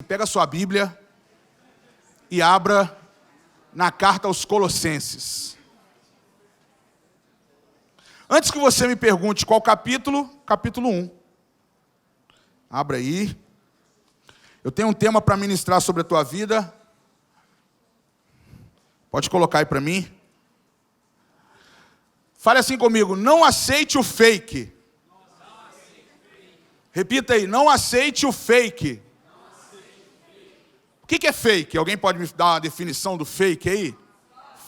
Pega a sua Bíblia e abra na carta aos Colossenses. Antes que você me pergunte qual capítulo, capítulo 1. Abra aí. Eu tenho um tema para ministrar sobre a tua vida. Pode colocar aí para mim. Fale assim comigo, não aceite o fake. Repita aí, não aceite o fake. O que é fake? Alguém pode me dar uma definição do fake aí?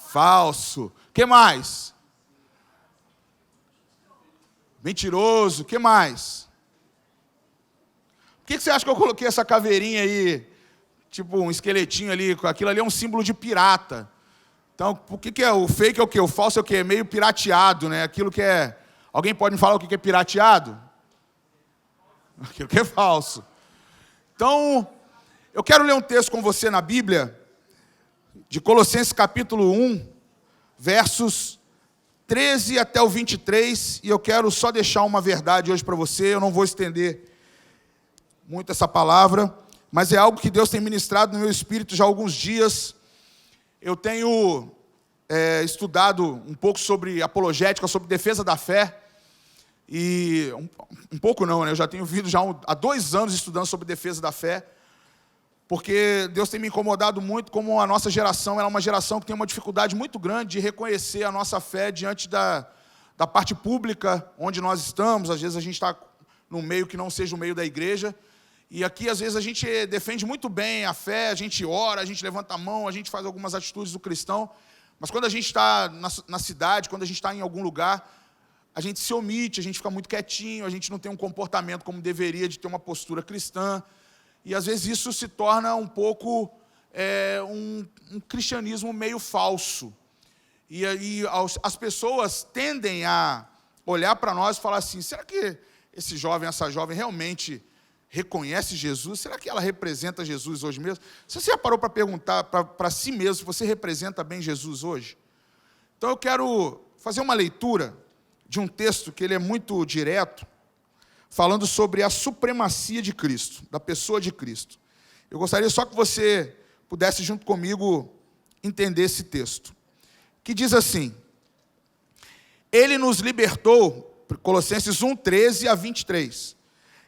Falso. O que mais? Mentiroso. O que mais? Por que você acha que eu coloquei essa caveirinha aí? Tipo um esqueletinho ali. Aquilo ali é um símbolo de pirata. Então, o que é o fake? É o quê? O falso é o quê? É meio pirateado, né? Aquilo que é... Alguém pode me falar o que é pirateado? Aquilo que é falso. Então... Eu quero ler um texto com você na Bíblia, de Colossenses capítulo 1, versos 13 até o 23, e eu quero só deixar uma verdade hoje para você, eu não vou estender muito essa palavra, mas é algo que Deus tem ministrado no meu espírito já há alguns dias. Eu tenho estudado um pouco sobre apologética, sobre defesa da fé, e um pouco não, né? Eu já tenho vindo já há 2 anos estudando sobre defesa da fé, porque Deus tem me incomodado muito como a nossa geração, ela é uma geração que tem uma dificuldade muito grande de reconhecer a nossa fé diante da parte pública onde nós estamos. Às vezes a gente está num meio que não seja o meio da igreja, e aqui às vezes a gente defende muito bem a fé, a gente ora, a gente levanta a mão, a gente faz algumas atitudes do cristão, mas quando a gente está na cidade, quando a gente está em algum lugar, a gente se omite, a gente fica muito quietinho, a gente não tem um comportamento como deveria de ter uma postura cristã. E às vezes isso se torna um pouco um cristianismo meio falso. E aí as pessoas tendem a olhar para nós e falar assim, será que esse jovem, essa jovem realmente reconhece Jesus? Será que ela representa Jesus hoje mesmo? Você já parou para perguntar para si mesmo se você representa bem Jesus hoje? Então eu quero fazer uma leitura de um texto que ele é muito direto, falando sobre a supremacia de Cristo, da pessoa de Cristo. Eu gostaria só que você pudesse, junto comigo, entender esse texto, que diz assim, Ele nos libertou, Colossenses 1, 13 a 23,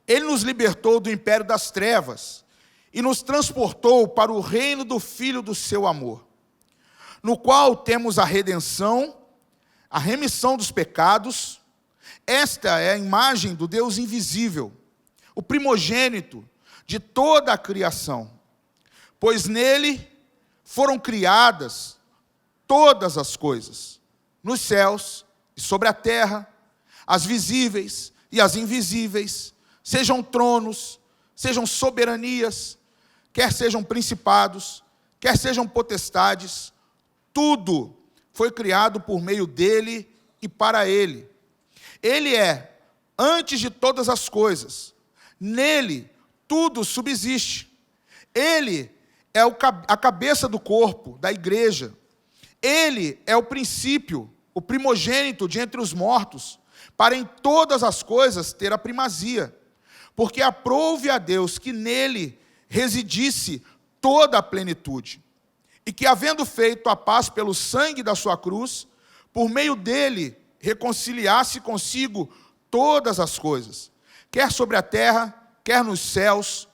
Ele nos libertou do império das trevas e nos transportou para o reino do Filho do seu amor, no qual temos a redenção, a remissão dos pecados. Esta é a imagem do Deus invisível, o primogênito de toda a criação, pois nele foram criadas todas as coisas, nos céus e sobre a terra, as visíveis e as invisíveis, sejam tronos, sejam soberanias, quer sejam principados, quer sejam potestades, tudo foi criado por meio dele e para ele. Ele é antes de todas as coisas. Nele, tudo subsiste. Ele é a cabeça do corpo, da igreja. Ele é o princípio, o primogênito de entre os mortos, para em todas as coisas ter a primazia. Porque aprouve a Deus que nele residisse toda a plenitude. E que, havendo feito a paz pelo sangue da sua cruz, por meio dele, reconciliasse consigo todas as coisas, quer sobre a terra, quer nos céus,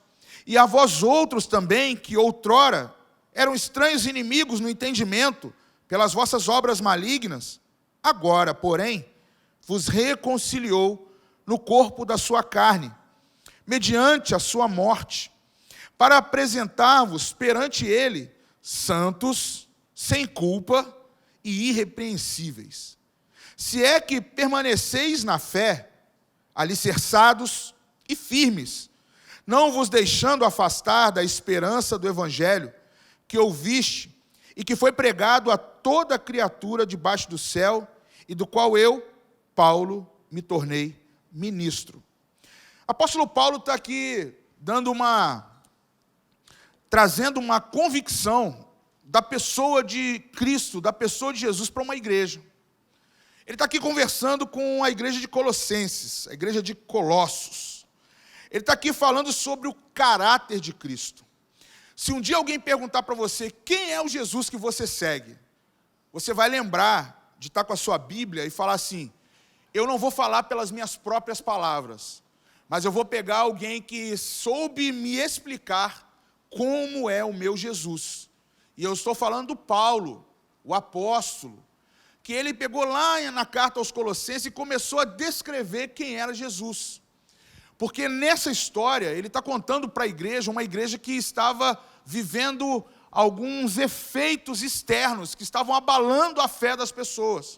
e a vós outros também, que outrora eram estranhos inimigos no entendimento, pelas vossas obras malignas, agora, porém, vos reconciliou no corpo da sua carne, mediante a sua morte, para apresentar-vos perante ele, santos, sem culpa e irrepreensíveis. Se é que permaneceis na fé, alicerçados e firmes, não vos deixando afastar da esperança do evangelho que ouviste e que foi pregado a toda criatura debaixo do céu e do qual eu, Paulo, me tornei ministro. Apóstolo Paulo está aqui trazendo uma convicção da pessoa de Cristo, da pessoa de Jesus para uma igreja. Ele está aqui conversando com a igreja de Colossenses, a igreja de Colossos. Ele está aqui falando sobre o caráter de Cristo. Se um dia alguém perguntar para você quem é o Jesus que você segue, você vai lembrar de estar com a sua Bíblia e falar assim: eu não vou falar pelas minhas próprias palavras, mas eu vou pegar alguém que soube me explicar como é o meu Jesus. E eu estou falando do Paulo, o apóstolo, que ele pegou lá na carta aos Colossenses e começou a descrever quem era Jesus. Porque nessa história, ele está contando para a igreja, uma igreja que estava vivendo alguns efeitos externos, que estavam abalando a fé das pessoas.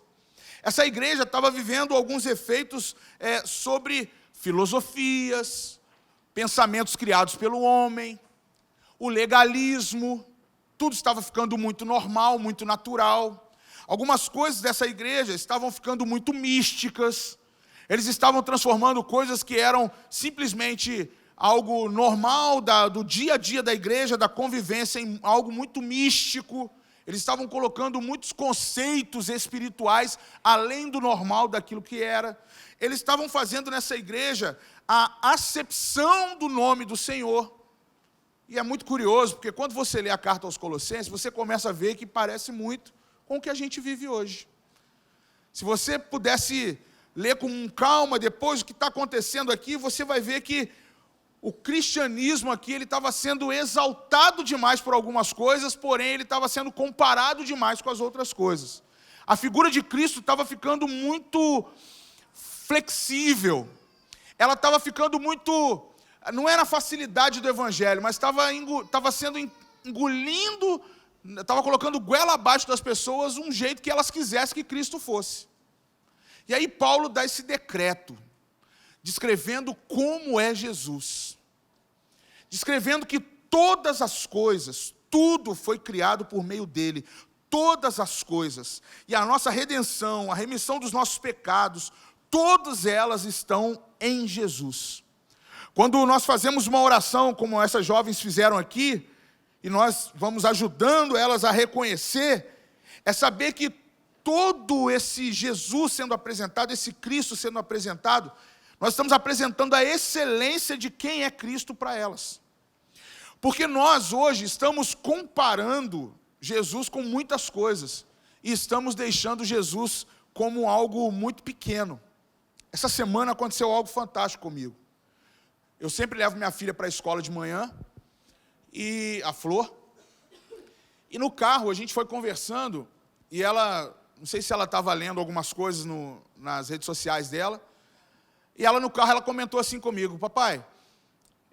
Essa igreja estava vivendo alguns efeitos sobre filosofias, pensamentos criados pelo homem, o legalismo, tudo estava ficando muito normal, muito natural. Algumas coisas dessa igreja estavam ficando muito místicas. Eles estavam transformando coisas que eram simplesmente algo normal do dia a dia da igreja, da convivência, em algo muito místico. Eles estavam colocando muitos conceitos espirituais além do normal daquilo que era. Eles estavam fazendo nessa igreja a acepção do nome do Senhor. E é muito curioso, porque quando você lê a carta aos Colossenses, você começa a ver que parece muito com o que a gente vive hoje. Se você pudesse ler com calma depois o que está acontecendo aqui, você vai ver que o cristianismo aqui, ele estava sendo exaltado demais por algumas coisas, porém ele estava sendo comparado demais com as outras coisas. A figura de Cristo estava ficando muito flexível, ela estava ficando muito, não era a facilidade do evangelho, mas estava sendo engolindo, estava colocando goela abaixo das pessoas um jeito que elas quisessem que Cristo fosse. E aí Paulo dá esse decreto, descrevendo como é Jesus, descrevendo que todas as coisas, tudo foi criado por meio dele, todas as coisas, e a nossa redenção, a remissão dos nossos pecados, todas elas estão em Jesus. Quando nós fazemos uma oração, como essas jovens fizeram aqui, e nós vamos ajudando elas a reconhecer, é saber que todo esse Jesus sendo apresentado, esse Cristo sendo apresentado, nós estamos apresentando a excelência de quem é Cristo para elas. Porque nós hoje estamos comparando Jesus com muitas coisas, e estamos deixando Jesus como algo muito pequeno. Essa semana aconteceu algo fantástico comigo. Eu sempre levo minha filha para a escola de manhã, e a Flor, e no carro a gente foi conversando, e ela, não sei se ela estava lendo algumas coisas nas redes sociais dela, e ela no carro, ela comentou assim comigo: papai,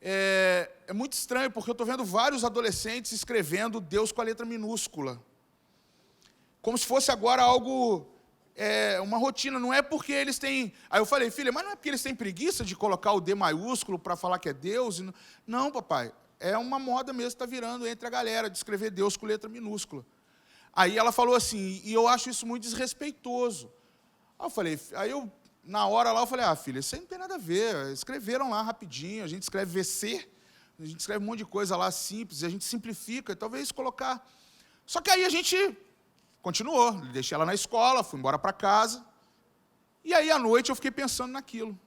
é muito estranho, porque eu estou vendo vários adolescentes escrevendo Deus com a letra minúscula, como se fosse agora algo, uma rotina, não é porque eles têm... Aí eu falei: filha, mas não é porque eles têm preguiça de colocar o D maiúsculo para falar que é Deus? Não, papai, é uma moda mesmo que está virando entre a galera, de escrever Deus com letra minúscula. Aí ela falou assim, e eu acho isso muito desrespeitoso. Aí eu na hora lá, eu falei: filha, isso aí não tem nada a ver, escreveram lá rapidinho, a gente escreve VC, a gente escreve um monte de coisa lá simples, a gente simplifica, talvez colocar... Só que aí a gente continuou, deixei ela na escola, fui embora para casa, e aí à noite eu fiquei pensando naquilo.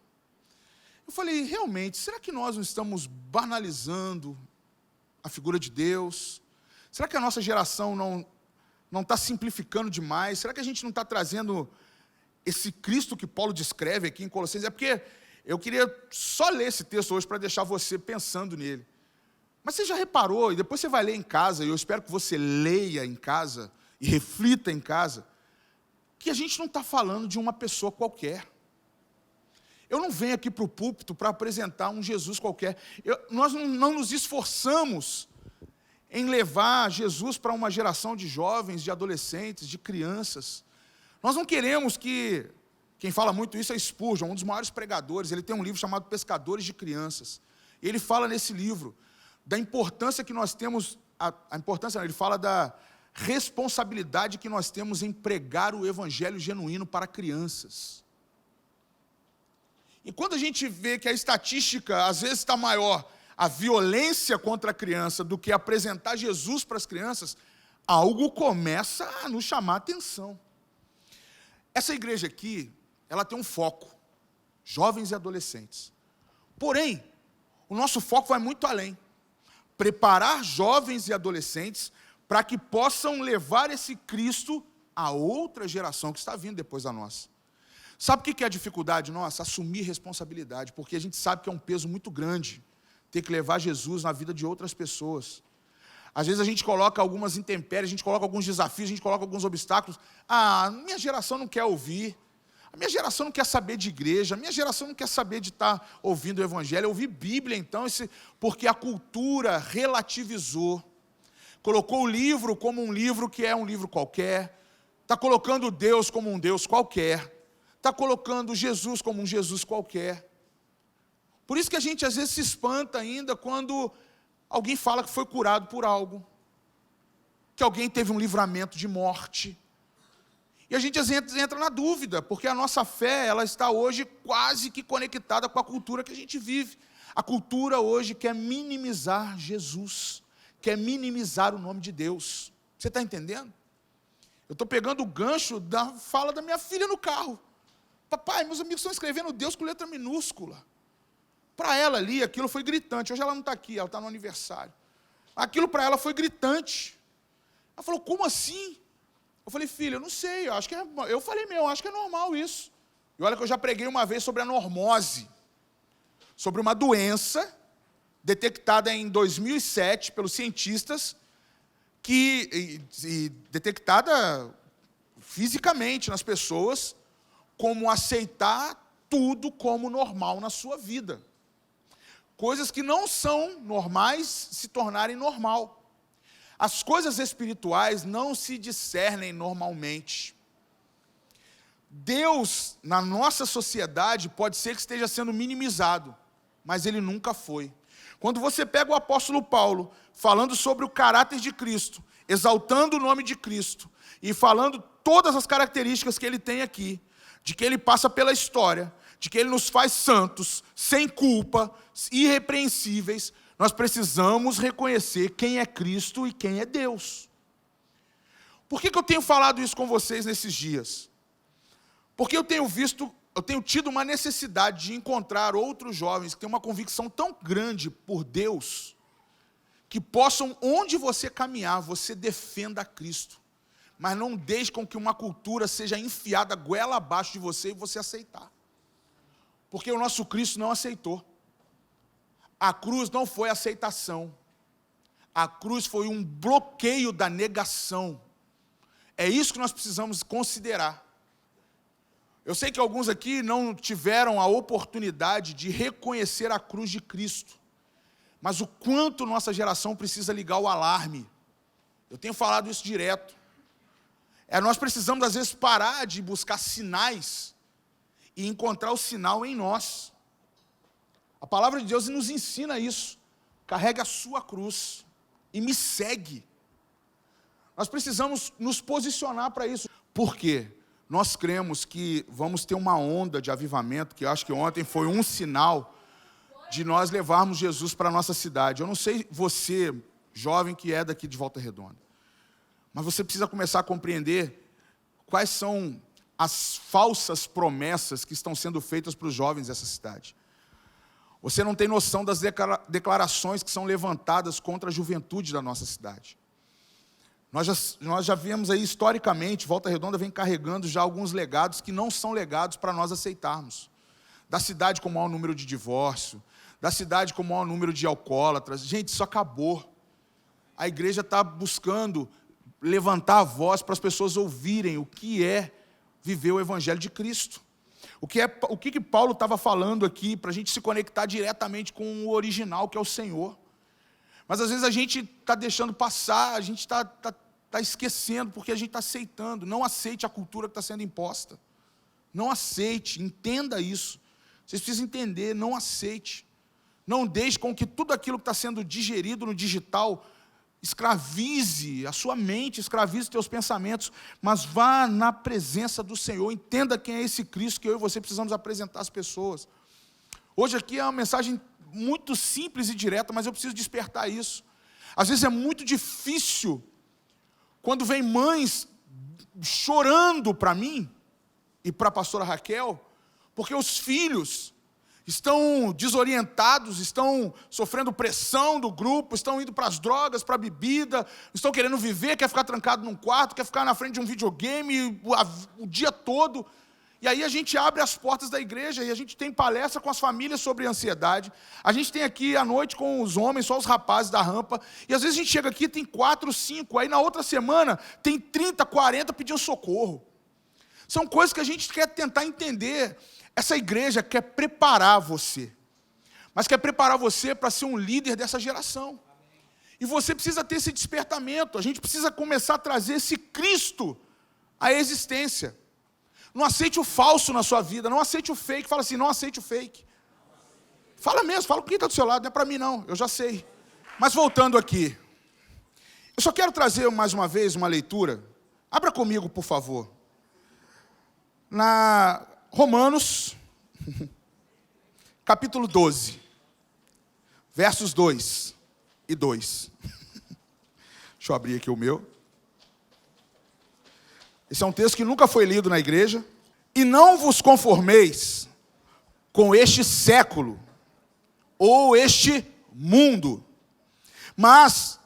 Eu falei: realmente, será que nós não estamos banalizando a figura de Deus? Será que a nossa geração não está simplificando demais? Será que a gente não está trazendo esse Cristo que Paulo descreve aqui em Colossenses? É porque eu queria só ler esse texto hoje para deixar você pensando nele. Mas você já reparou, e depois você vai ler em casa, e eu espero que você leia em casa, e reflita em casa, que a gente não está falando de uma pessoa qualquer. Eu não venho aqui para o púlpito para apresentar um Jesus qualquer. Nós não nos esforçamos em levar Jesus para uma geração de jovens, de adolescentes, de crianças. Nós não queremos que... Quem fala muito isso é Spurgeon, um dos maiores pregadores. Ele tem um livro chamado Pescadores de Crianças. E ele fala nesse livro da importância que nós temos... ele fala da responsabilidade que nós temos em pregar o evangelho genuíno para crianças. E quando a gente vê que a estatística às vezes está maior, a violência contra a criança, do que apresentar Jesus para as crianças, algo começa a nos chamar a atenção. Essa igreja aqui, ela tem um foco, jovens e adolescentes. Porém, o nosso foco vai muito além. preparar jovens e adolescentes para que possam levar esse Cristo a outra geração que está vindo depois da nossa. Sabe o que é a dificuldade nossa? Assumir responsabilidade, porque a gente sabe que é um peso muito grande ter que levar Jesus na vida de outras pessoas. Às vezes a gente coloca algumas intempéries, a gente coloca alguns desafios, a gente coloca alguns obstáculos. Minha geração não quer ouvir, a minha geração não quer saber de igreja, a minha geração não quer saber de estar ouvindo o Evangelho, ouvir Bíblia então, porque a cultura relativizou, colocou o livro como um livro que é um livro qualquer, está colocando Deus como um Deus qualquer, está colocando Jesus como um Jesus qualquer. Por isso que a gente às vezes se espanta ainda quando alguém fala que foi curado por algo, que alguém teve um livramento de morte. E a gente às vezes entra na dúvida, porque a nossa fé ela está hoje quase que conectada com a cultura que a gente vive. A cultura hoje quer minimizar Jesus, quer minimizar o nome de Deus. Você está entendendo? Eu estou pegando o gancho da fala da minha filha no carro. Papai, meus amigos estão escrevendo Deus com letra minúscula. Para ela ali, aquilo foi gritante. Hoje ela não está aqui, ela está no aniversário. Aquilo para ela foi gritante. Ela falou, como assim? Eu falei, filha, eu não sei, eu acho que é normal isso. E olha que eu já preguei uma vez sobre a normose, sobre uma doença detectada em 2007 pelos cientistas, detectada fisicamente nas pessoas, como aceitar tudo como normal na sua vida. Coisas que não são normais se tornarem normal. As coisas espirituais não se discernem normalmente. Deus, na nossa sociedade, pode ser que esteja sendo minimizado, mas ele nunca foi. Quando você pega o apóstolo Paulo, falando sobre o caráter de Cristo, exaltando o nome de Cristo, e falando todas as características que ele tem aqui, de que ele passa pela história, de que ele nos faz santos, sem culpa, irrepreensíveis, nós precisamos reconhecer quem é Cristo e quem é Deus. Por que eu tenho falado isso com vocês nesses dias? Porque eu tenho tido uma necessidade de encontrar outros jovens que têm uma convicção tão grande por Deus, que possam, onde você caminhar, você defenda Cristo, mas não deixe com que uma cultura seja enfiada goela abaixo de você e você aceitar. Porque o nosso Cristo não aceitou. A cruz não foi aceitação. A cruz foi um bloqueio da negação. É isso que nós precisamos considerar. Eu sei que alguns aqui não tiveram a oportunidade de reconhecer a cruz de Cristo. Mas o quanto nossa geração precisa ligar o alarme. Eu tenho falado isso direto. Nós precisamos, às vezes, parar de buscar sinais e encontrar o sinal em nós. A palavra de Deus nos ensina isso. Carrega a sua cruz e me segue. Nós precisamos nos posicionar para isso. Por quê? Nós cremos que vamos ter uma onda de avivamento, que eu acho que ontem foi um sinal de nós levarmos Jesus para a nossa cidade. Eu não sei você, jovem que é daqui de Volta Redonda, mas você precisa começar a compreender quais são as falsas promessas que estão sendo feitas para os jovens dessa cidade. Você não tem noção das declarações que são levantadas contra a juventude da nossa cidade. Nós já vemos aí, historicamente, Volta Redonda vem carregando já alguns legados que não são legados para nós aceitarmos. Da cidade com o maior número de divórcio, da cidade com o maior número de alcoólatras. Gente, isso acabou. A igreja está buscando levantar a voz para as pessoas ouvirem o que é viver o Evangelho de Cristo. O que Paulo estava falando aqui, para a gente se conectar diretamente com o original, que é o Senhor. Mas às vezes a gente está deixando passar, a gente está esquecendo, porque a gente está aceitando. Não aceite a cultura que está sendo imposta. Não aceite, entenda isso. Vocês precisam entender, não aceite. Não deixe com que tudo aquilo que está sendo digerido no digital escravize a sua mente, escravize os teus pensamentos, mas vá na presença do Senhor, entenda quem é esse Cristo que eu e você precisamos apresentar às pessoas. Hoje aqui é uma mensagem muito simples e direta, mas eu preciso despertar isso. Às vezes é muito difícil, quando vem mães chorando para mim e para a pastora Raquel, porque os filhos estão desorientados, estão sofrendo pressão do grupo, estão indo para as drogas, para a bebida, estão querendo viver, quer ficar trancado num quarto, quer ficar na frente de um videogame o dia todo. E aí a gente abre as portas da igreja e a gente tem palestra com as famílias sobre ansiedade. A gente tem aqui à noite com os homens, só os rapazes da rampa. E às vezes a gente chega aqui e tem 4, 5. Aí na outra semana tem 30, 40 pedindo socorro. São coisas que a gente quer tentar entender. Essa igreja quer preparar você. Mas quer preparar você para ser um líder dessa geração. E você precisa ter esse despertamento. A gente precisa começar a trazer esse Cristo à existência. Não aceite o falso na sua vida, não aceite o fake. Fala assim, não aceite o fake. Fala mesmo, fala com quem está do seu lado, não é para mim não, eu já sei. Mas voltando aqui, eu só quero trazer mais uma vez uma leitura. Abra comigo, por favor. Na Romanos, capítulo 12, versos 2 e 2. Deixa eu abrir aqui o meu. Esse é um texto que nunca foi lido na igreja. E não vos conformeis com este século, ou este mundo, mas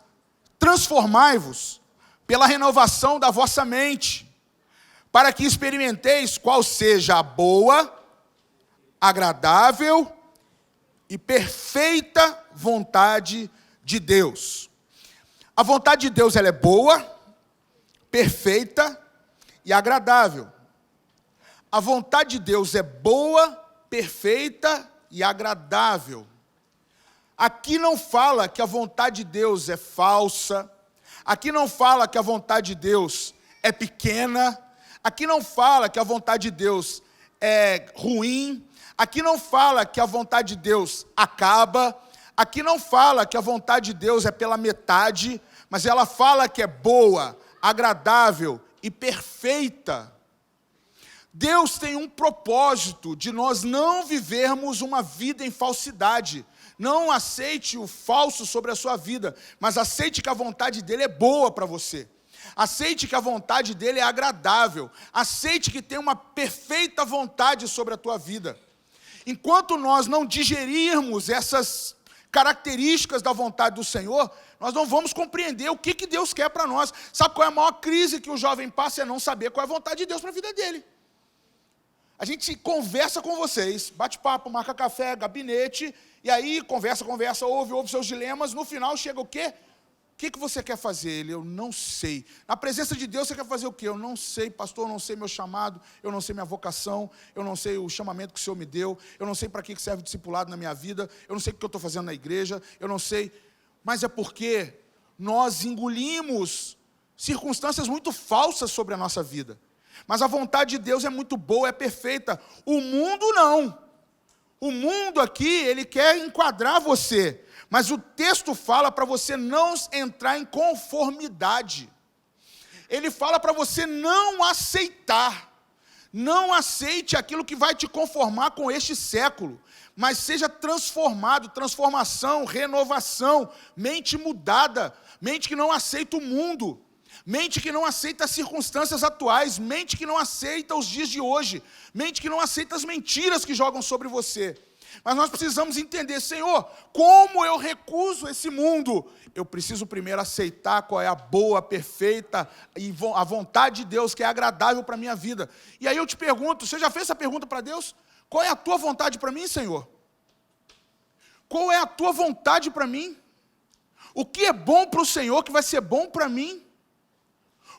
transformai-vos pela renovação da vossa mente, para que experimenteis qual seja a boa, agradável e perfeita vontade de Deus. A vontade de Deus ela é boa, perfeita e agradável. A vontade de Deus é boa, perfeita e agradável. Aqui não fala que a vontade de Deus é falsa. Aqui não fala que a vontade de Deus é pequena. Aqui não fala que a vontade de Deus é ruim. Aqui não fala que a vontade de Deus acaba. Aqui não fala que a vontade de Deus é pela metade, mas ela fala que é boa, agradável e perfeita. Deus tem um propósito de nós não vivermos uma vida em falsidade. Não aceite o falso sobre a sua vida, mas aceite que a vontade dele é boa para você. Aceite que a vontade dele é agradável. Aceite que tem uma perfeita vontade sobre a tua vida. Enquanto nós não digerirmos essas características da vontade do Senhor, nós não vamos compreender o que Deus quer para nós. Sabe qual é a maior crise que o jovem passa? É não saber qual é a vontade de Deus para a vida dele. A gente conversa com vocês, bate papo, marca café, gabinete, e aí conversa, ouve seus dilemas, no final chega o quê? O que você quer fazer? Ele, eu não sei. Na presença de Deus você quer fazer o quê? Eu não sei, pastor, eu não sei meu chamado, eu não sei minha vocação, eu não sei o chamamento que o Senhor me deu, eu não sei para que serve o discipulado na minha vida, eu não sei o que eu estou fazendo na igreja, eu não sei. Mas é porque nós engolimos circunstâncias muito falsas sobre a nossa vida. Mas a vontade de Deus é muito boa, é perfeita. O mundo não. O mundo aqui, ele quer enquadrar você. Mas o texto fala para você não entrar em conformidade. Ele fala para você não aceitar. Não aceite aquilo que vai te conformar com este século. Mas seja transformado, transformação, renovação, mente mudada, mente que não aceita o mundo. Mente que não aceita as circunstâncias atuais, mente que não aceita os dias de hoje, mente que não aceita as mentiras que jogam sobre você. Mas nós precisamos entender, Senhor, como eu recuso esse mundo? Eu preciso primeiro aceitar qual é a boa, perfeita e a vontade de Deus, que é agradável para a minha vida. E aí eu te pergunto, você já fez essa pergunta para Deus? Qual é a tua vontade para mim, Senhor? Qual é a tua vontade para mim? O que é bom para o Senhor que vai ser bom para mim?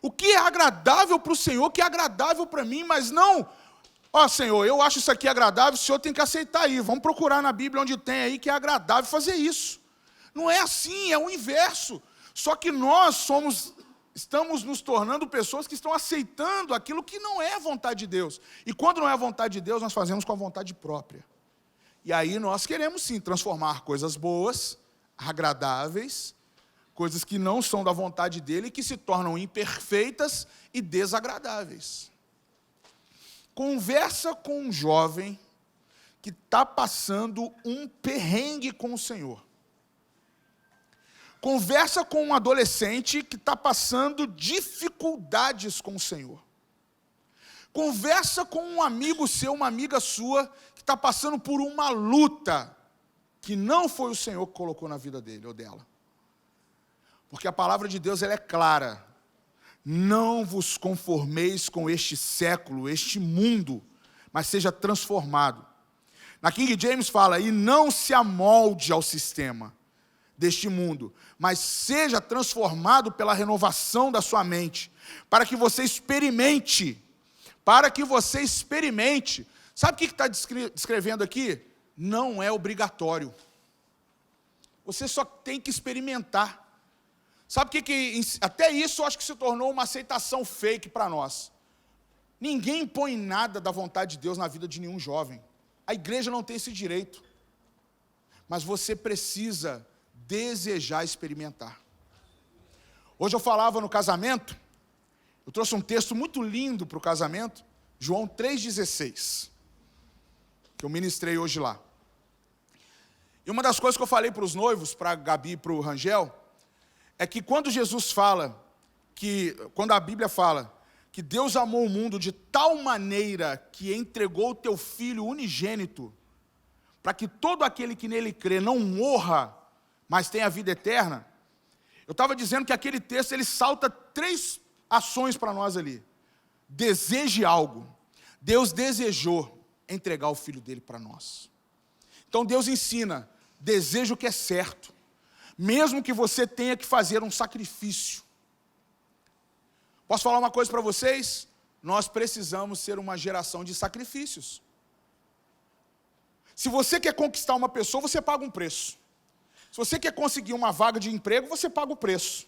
O que é agradável para o Senhor, que é agradável para mim, mas não, Senhor, eu acho isso aqui agradável, o Senhor tem que aceitar aí, vamos procurar na Bíblia onde tem aí que é agradável fazer isso. Não é assim, é o inverso. Só que nós estamos nos tornando pessoas que estão aceitando aquilo que não é a vontade de Deus. E quando não é a vontade de Deus, nós fazemos com a vontade própria. E aí nós queremos sim transformar coisas boas, agradáveis, coisas que não são da vontade dele, que se tornam imperfeitas e desagradáveis. Conversa com um jovem que está passando um perrengue com o Senhor. Conversa com um adolescente que está passando dificuldades com o Senhor. Conversa com um amigo seu, uma amiga sua, que está passando por uma luta que não foi o Senhor que colocou na vida dele ou dela. Porque a palavra de Deus ela é clara. Não vos conformeis com este século, este mundo, mas seja transformado. Na King James fala, e não se amolde ao sistema deste mundo, mas seja transformado pela renovação da sua mente, para que você experimente. Sabe o que está descrevendo aqui? Não é obrigatório. Você só tem que experimentar. Sabe o que até isso eu acho que se tornou uma aceitação fake para nós. Ninguém impõe nada da vontade de Deus na vida de nenhum jovem. A igreja não tem esse direito. Mas você precisa desejar experimentar. Hoje eu falava no casamento, eu trouxe um texto muito lindo para o casamento, João 3,16, que eu ministrei hoje lá. E uma das coisas que eu falei para os noivos, para a Gabi e para o Rangel, é que quando a Bíblia fala que Deus amou o mundo de tal maneira que entregou o teu Filho unigênito, para que todo aquele que nele crê não morra, mas tenha a vida eterna, eu estava dizendo que aquele texto, ele salta 3 ações para nós ali. Deseje algo. Deus desejou entregar o Filho dele para nós. Então Deus ensina, deseja o que é certo, mesmo que você tenha que fazer um sacrifício. Posso falar uma coisa para vocês? Nós precisamos ser uma geração de sacrifícios. Se você quer conquistar uma pessoa, você paga um preço. Se você quer conseguir uma vaga de emprego, você paga o preço.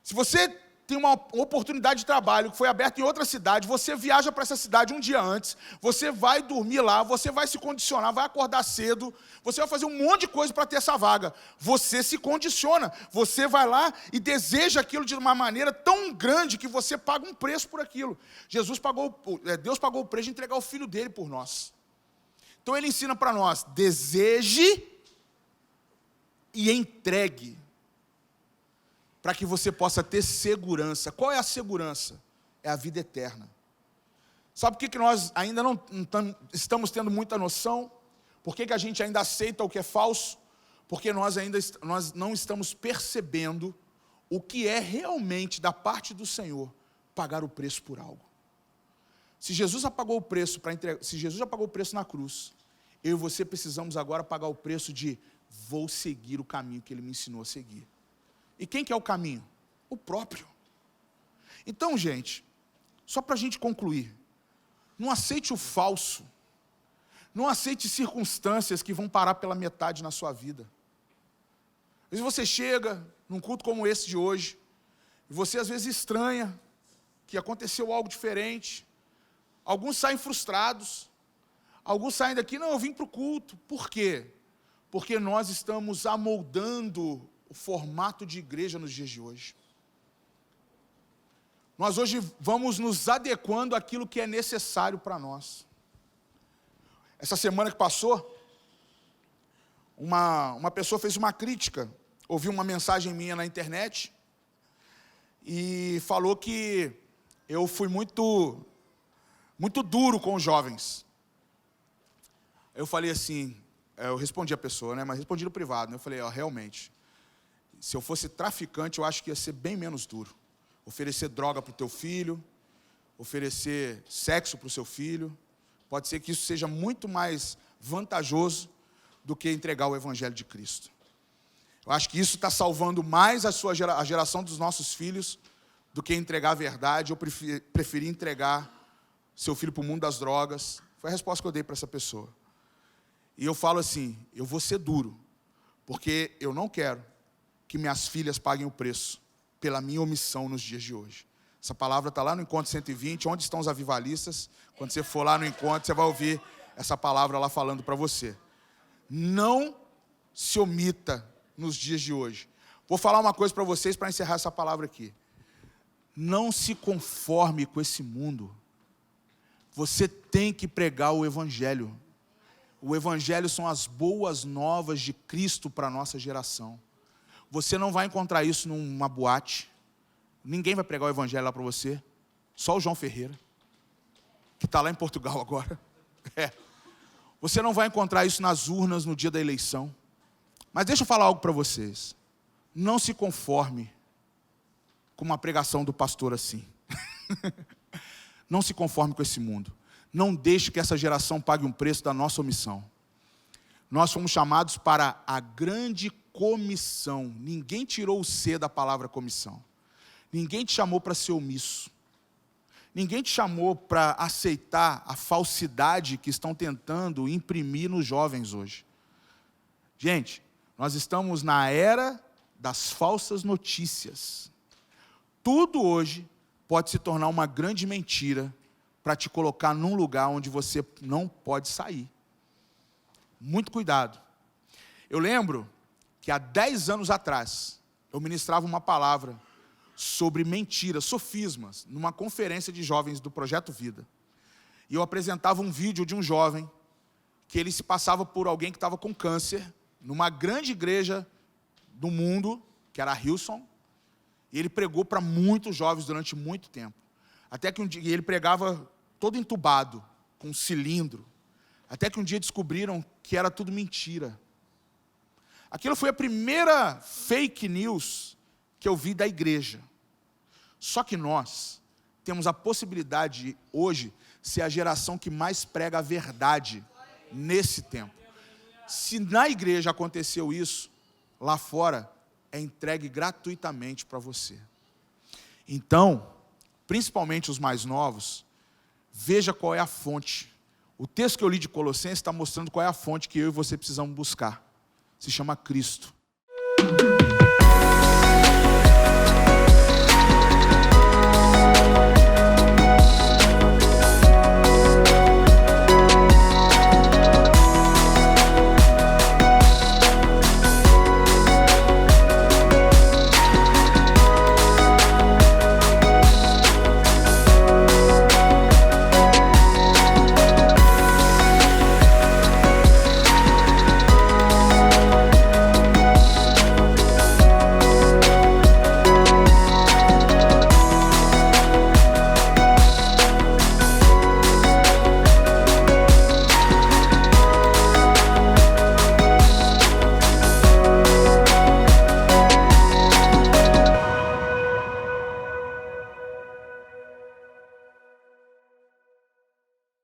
Se você tem uma oportunidade de trabalho que foi aberta em outra cidade, você viaja para essa cidade um dia antes, você vai dormir lá, você vai se condicionar, vai acordar cedo, você vai fazer um monte de coisa para ter essa vaga. Você se condiciona, você vai lá e deseja aquilo de uma maneira tão grande que você paga um preço por aquilo. Deus pagou o preço de entregar o Filho dele por nós. Então ele ensina para nós, deseje e entregue, para que você possa ter segurança. Qual é a segurança? É a vida eterna. Sabe por que nós ainda não estamos tendo muita noção? Por que a gente ainda aceita o que é falso? Porque nós não estamos percebendo o que é realmente da parte do Senhor pagar o preço por algo. Se Jesus já pagou o preço se Jesus já pagou o preço na cruz, eu e você precisamos agora pagar o preço de vou seguir o caminho que Ele me ensinou a seguir. E quem que é o caminho? O próprio. Então, gente, só para a gente concluir, não aceite o falso, não aceite circunstâncias que vão parar pela metade na sua vida. Às vezes você chega num culto como esse de hoje, e você às vezes estranha que aconteceu algo diferente, alguns saem frustrados, alguns saem daqui, não, eu vim para o culto. Por quê? Porque nós estamos amoldando o formato de igreja nos dias de hoje. Nós hoje vamos nos adequando àquilo que é necessário para nós. Essa semana que passou, uma pessoa fez uma crítica, ouviu uma mensagem minha na internet, e falou que eu fui muito duro com os jovens. Eu falei assim, eu respondi a pessoa, né, mas respondi no privado, né, eu falei, realmente, se eu fosse traficante, eu acho que ia ser bem menos duro. Oferecer droga para o teu filho, oferecer sexo para o seu filho, pode ser que isso seja muito mais vantajoso do que entregar o Evangelho de Cristo. Eu acho que isso está salvando mais a geração dos nossos filhos do que entregar a verdade. Eu preferi entregar seu filho para o mundo das drogas. Foi a resposta que eu dei para essa pessoa. E eu falo assim, eu vou ser duro, porque eu não quero que minhas filhas paguem o preço pela minha omissão nos dias de hoje. Essa palavra está lá no Encontro 120, onde estão os avivalistas. Quando você for lá no encontro, você vai ouvir essa palavra lá falando para você. Não se omita nos dias de hoje. Vou falar uma coisa para vocês para encerrar essa palavra aqui. Não se conforme com esse mundo. Você tem que pregar o Evangelho. O Evangelho são as boas novas de Cristo para a nossa geração. Você não vai encontrar isso numa boate. Ninguém vai pregar o Evangelho lá para você. Só o João Ferreira, que está lá em Portugal agora. Você não vai encontrar isso nas urnas no dia da eleição. Mas deixa eu falar algo para vocês. Não se conforme com uma pregação do pastor assim. Não se conforme com esse mundo. Não deixe que essa geração pague um preço da nossa omissão. Nós fomos chamados para a grande comissão. Ninguém tirou o C da palavra comissão. Ninguém te chamou para ser omisso. Ninguém te chamou para aceitar a falsidade que estão tentando imprimir nos jovens hoje. Gente, nós estamos na era das falsas notícias. Tudo hoje pode se tornar uma grande mentira para te colocar num lugar onde você não pode sair. Muito cuidado. Eu lembro que há 10 anos atrás, eu ministrava uma palavra sobre mentiras, sofismas, numa conferência de jovens do Projeto Vida. E eu apresentava um vídeo de um jovem que ele se passava por alguém que estava com câncer, numa grande igreja do mundo, que era a Hillsong, e ele pregou para muitos jovens durante muito tempo. Até que um dia ele pregava todo entubado, com um cilindro. Até que um dia descobriram que era tudo mentira. Aquilo foi a primeira fake news que eu vi da igreja. Só que nós temos a possibilidade de, hoje, ser a geração que mais prega a verdade nesse tempo. Se na igreja aconteceu isso, lá fora é entregue gratuitamente para você. Então, principalmente os mais novos, veja qual é a fonte. O texto que eu li de Colossenses está mostrando qual é a fonte que eu e você precisamos buscar. Se chama Cristo.